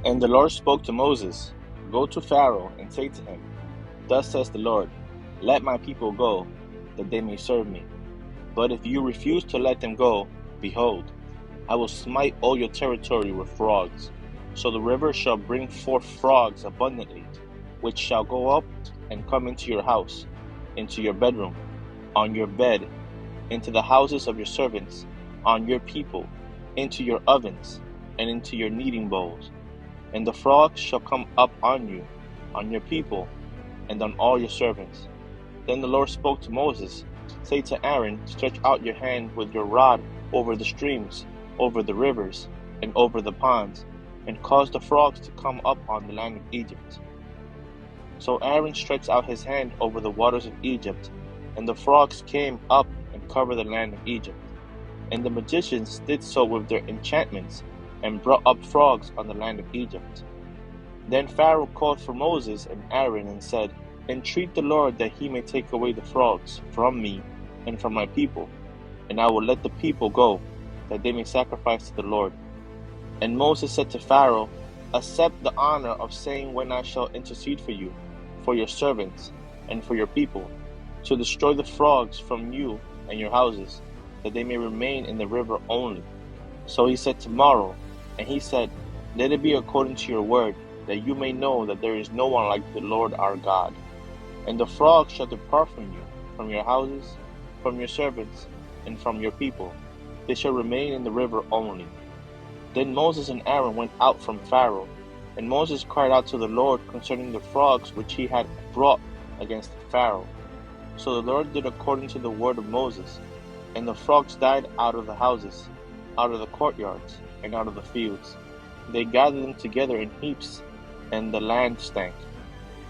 And the Lord spoke to Moses, Go to Pharaoh and say to him, Thus says the Lord, Let my people go, that they may serve me. But if you refuse to let them go, behold, I will smite all your territory with frogs. So the river shall bring forth frogs abundantly, which shall go up and come into your house, into your bedroom, on your bed, into the houses of your servants, on your people, into your ovens, and into your kneading bowls. And the frogs shall come up on you, on your people, and on all your servants. Then the Lord spoke to Moses, Say to Aaron, Stretch out your hand with your rod over the streams, over the rivers, and over the ponds, and cause the frogs to come up on the land of Egypt. So Aaron stretched out his hand over the waters of Egypt, and the frogs came up and covered the land of Egypt. And the magicians did so with their enchantments, and brought up frogs on the land of Egypt. Then Pharaoh called for Moses and Aaron and said, Entreat the Lord that he may take away the frogs from me and from my people, and I will let the people go, that they may sacrifice to the Lord. And Moses said to Pharaoh, Accept the honor of saying when I shall intercede for you, for your servants, and for your people, to destroy the frogs from you and your houses, that they may remain in the river only. So he said, Tomorrow. And he said, Let it be according to your word, that you may know that there is no one like the Lord our God. And the frogs shall depart from you, from your houses, from your servants, and from your people. They shall remain in the river only. Then Moses and Aaron went out from Pharaoh, and Moses cried out to the Lord concerning the frogs which he had brought against Pharaoh. So the Lord did according to the word of Moses, and the frogs died out of the houses, out of the courtyards, and out of the fields. They gathered them together in heaps, and the land stank.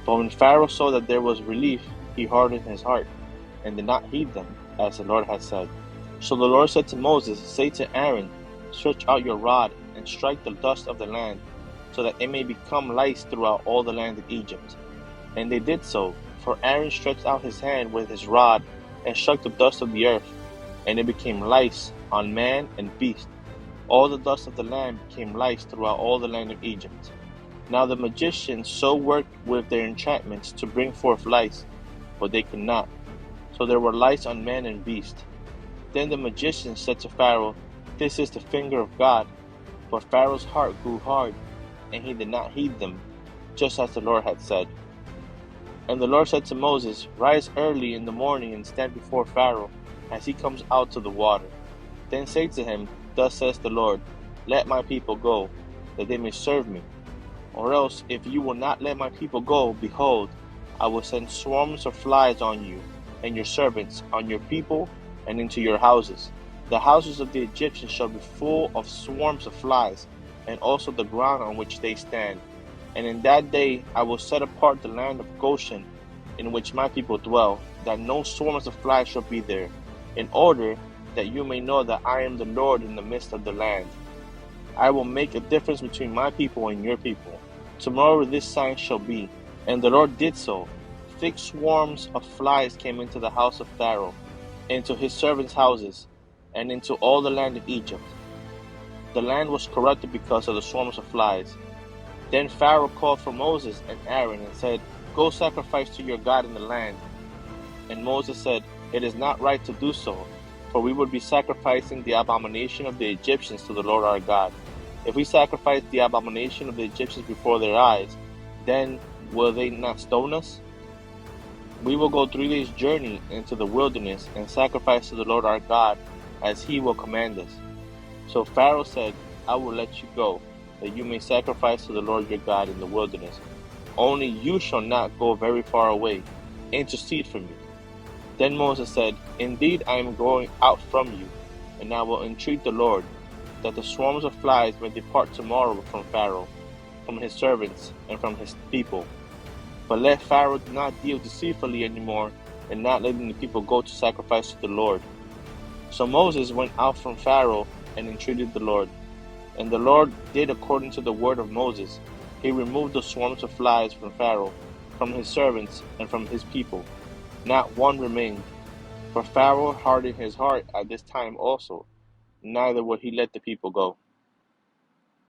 But when Pharaoh saw that there was relief, he hardened his heart, and did not heed them, as the Lord had said. So the Lord said to Moses, Say to Aaron, Stretch out your rod, and strike the dust of the land, so that it may become lice throughout all the land of Egypt. And they did so, for Aaron stretched out his hand with his rod, and struck the dust of the earth, and it became lice on man and beast. All the dust of the land became lice throughout all the land of Egypt. Now the magicians so worked with their enchantments to bring forth lice, but they could not. So there were lice on man and beast. Then the magicians said to Pharaoh, This is the finger of God. But Pharaoh's heart grew hard, and he did not heed them, just as the Lord had said. And the Lord said to Moses, Rise early in the morning and stand before Pharaoh, as he comes out to the water. Then say to him, Thus says the Lord, Let my people go, that they may serve me. Or else, if you will not let my people go, behold, I will send swarms of flies on you, and your servants, on your people, and into your houses. The houses of the Egyptians shall be full of swarms of flies, and also the ground on which they stand. And in that day I will set apart the land of Goshen, in which my people dwell, that no swarms of flies shall be there, in order that you may know that I am the Lord in the midst of the land. I will make a difference between my people and your people. Tomorrow this sign shall be. And the Lord did so. Thick swarms of flies came into the house of Pharaoh, into his servants' houses, and into all the land of Egypt. The land was corrupted because of the swarms of flies. Then Pharaoh called for Moses and Aaron and said, Go sacrifice to your God in the land. And Moses said, It is not right to do so, for we would be sacrificing the abomination of the Egyptians to the Lord our God. If we sacrifice the abomination of the Egyptians before their eyes, then will they not stone us? We will go 3 days' journey into the wilderness and sacrifice to the Lord our God, as he will command us. So Pharaoh said, I will let you go, that you may sacrifice to the Lord your God in the wilderness. Only you shall not go very far away. Intercede for me. Then Moses said, Indeed, I am going out from you, and I will entreat the Lord, that the swarms of flies may depart tomorrow from Pharaoh, from his servants, and from his people. But let Pharaoh not deal deceitfully anymore, and not letting the people go to sacrifice to the Lord. So Moses went out from Pharaoh and entreated the Lord. And the Lord did according to the word of Moses. He removed the swarms of flies from Pharaoh, from his servants, and from his people. Not one remained. For Pharaoh hardened his heart at this time also, neither would he let the people go.